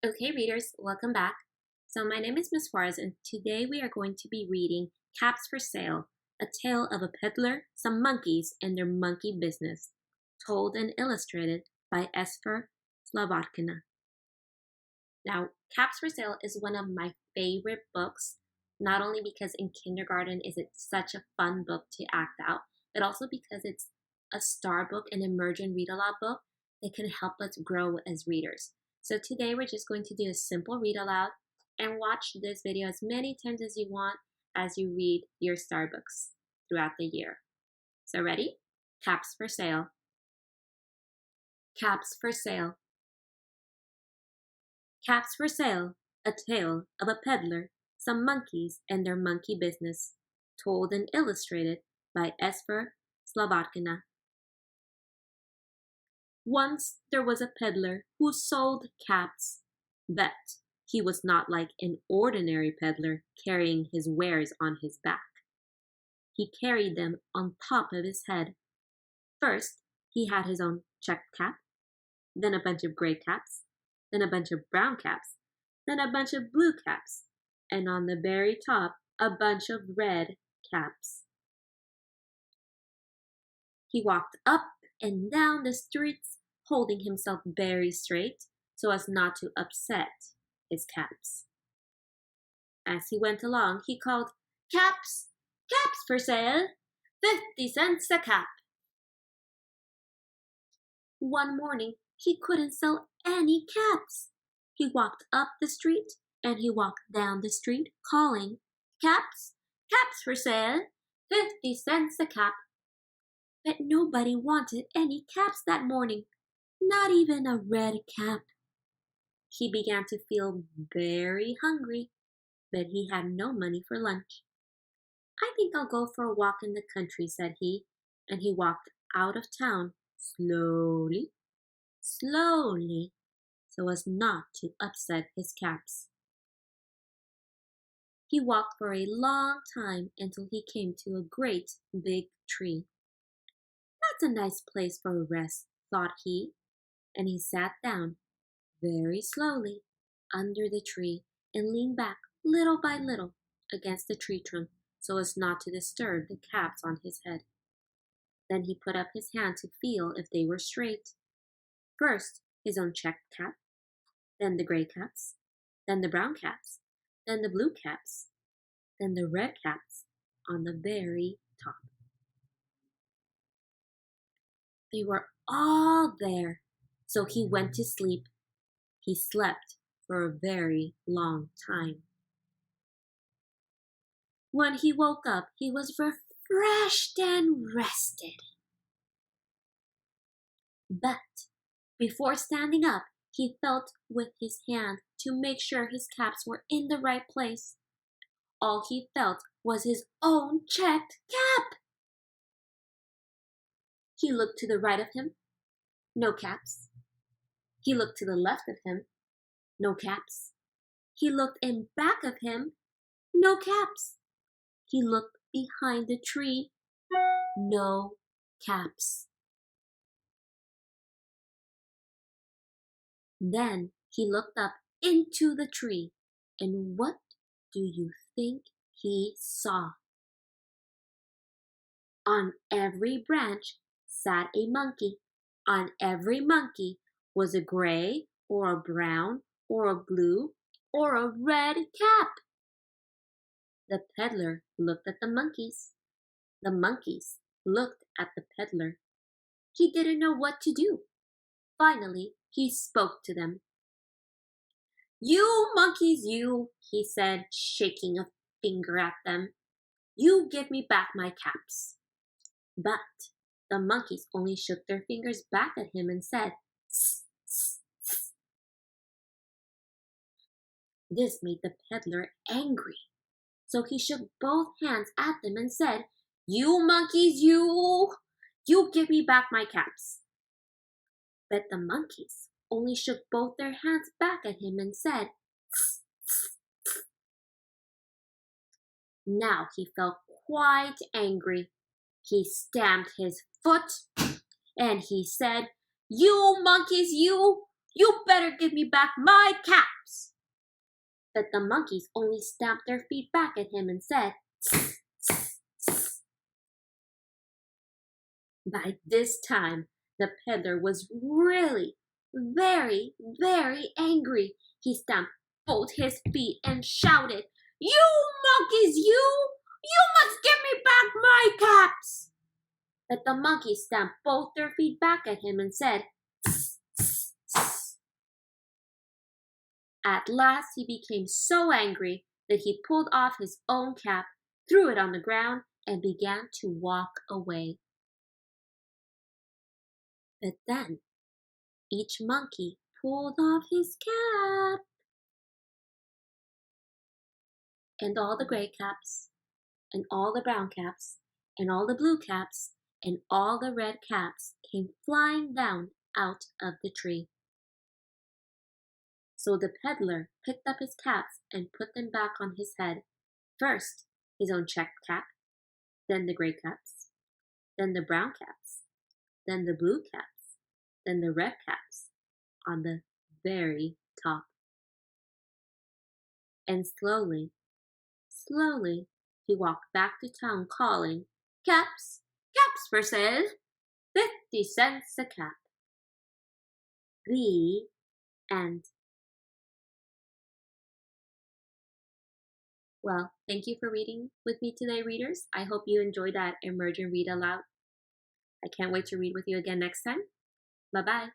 Okay, readers, welcome back. So my name is Miss Juarez, and today we are going to be reading Caps for Sale, a tale of a peddler, some monkeys, and their monkey business, told and illustrated by Esfer Slavatkina. Now, Caps for Sale is one of my favorite books, not only because in kindergarten is it such a fun book to act out, but also because it's a star book, an emergent read-aloud book that can help us grow as readers. So today we're just going to do a simple read aloud and watch this video as many times as you want as you read your star books throughout the year. So ready? Caps for Sale. Caps for Sale. Caps for Sale, a tale of a peddler, some monkeys, and their monkey business, told and illustrated by Esfer Slavatkina. Once there was a peddler who sold caps, but he was not like an ordinary peddler carrying his wares on his back. He carried them on top of his head. First, he had his own checked cap, then a bunch of gray caps, then a bunch of brown caps, then a bunch of blue caps, and on the very top, a bunch of red caps. He walked up and down the streets, holding himself very straight so as not to upset his caps. As he went along, he called, "Caps! Caps for sale! 50 cents a cap!" One morning, he couldn't sell any caps. He walked up the street and he walked down the street, calling, "Caps! Caps for sale! 50 cents a cap!" But nobody wanted any caps that morning, not even a red cap. He began to feel very hungry, but he had no money for lunch. "I think I'll go for a walk in the country," said he, and he walked out of town slowly, slowly, so as not to upset his caps. He walked for a long time until he came to a great big tree. "That's a nice place for a rest," thought he, and he sat down very slowly under the tree and leaned back little by little against the tree trunk so as not to disturb the caps on his head. Then he put up his hand to feel if they were straight. First his own checked cap, then the gray caps, then the brown caps, then the blue caps, then the red caps on the very top. They were all there, so he went to sleep. He slept for a very long time. When he woke up, he was refreshed and rested. But before standing up, he felt with his hand to make sure his caps were in the right place. All he felt was his own checked cap. He looked to the right of him, no caps. He looked to the left of him, no caps. He looked in back of him, no caps. He looked behind the tree, no caps. Then he looked up into the tree, and what do you think he saw? On every branch sat a monkey. On every monkey was a gray or a brown or a blue or a red cap. The peddler looked at the monkeys. The monkeys looked at the peddler. He didn't know what to do. Finally, he spoke to them. "You monkeys, you," he said, shaking a finger at them. "You give me back my caps." But the monkeys only shook their fingers back at him and said, "Tss, tss, tss." This made the peddler angry, so he shook both hands at them and said, "You monkeys, you give me back my caps." But the monkeys only shook both their hands back at him and said, "Tss, tss, tss." Now he felt quite angry. He stamped his foot and he said, "You monkeys, you You better give me back my caps! But the monkeys only stamped their feet back at him and said, "Tss, tss, tss." By this time, the peddler was really very, very angry. He stamped both his feet and shouted, "You monkeys, you! You must give me back my caps!" But the monkeys stamped both their feet back at him and said, "Tss, tss, tss." At last he became so angry that he pulled off his own cap, threw it on the ground, and began to walk away. But then each monkey pulled off his cap, and all the gray caps, and all the brown caps, and all the blue caps, and all the red caps came flying down out of the tree. So the peddler picked up his caps and put them back on his head. First, his own checked cap, then the gray caps, then the brown caps, then the blue caps, then the red caps on the very top. And slowly, slowly, he walked back to town calling, "Caps, caps for sale, 50 cents a cap." The end. Well, thank you for reading with me today, readers. I hope you enjoyed that Emerge and Read Aloud. I can't wait to read with you again next time. Bye-bye.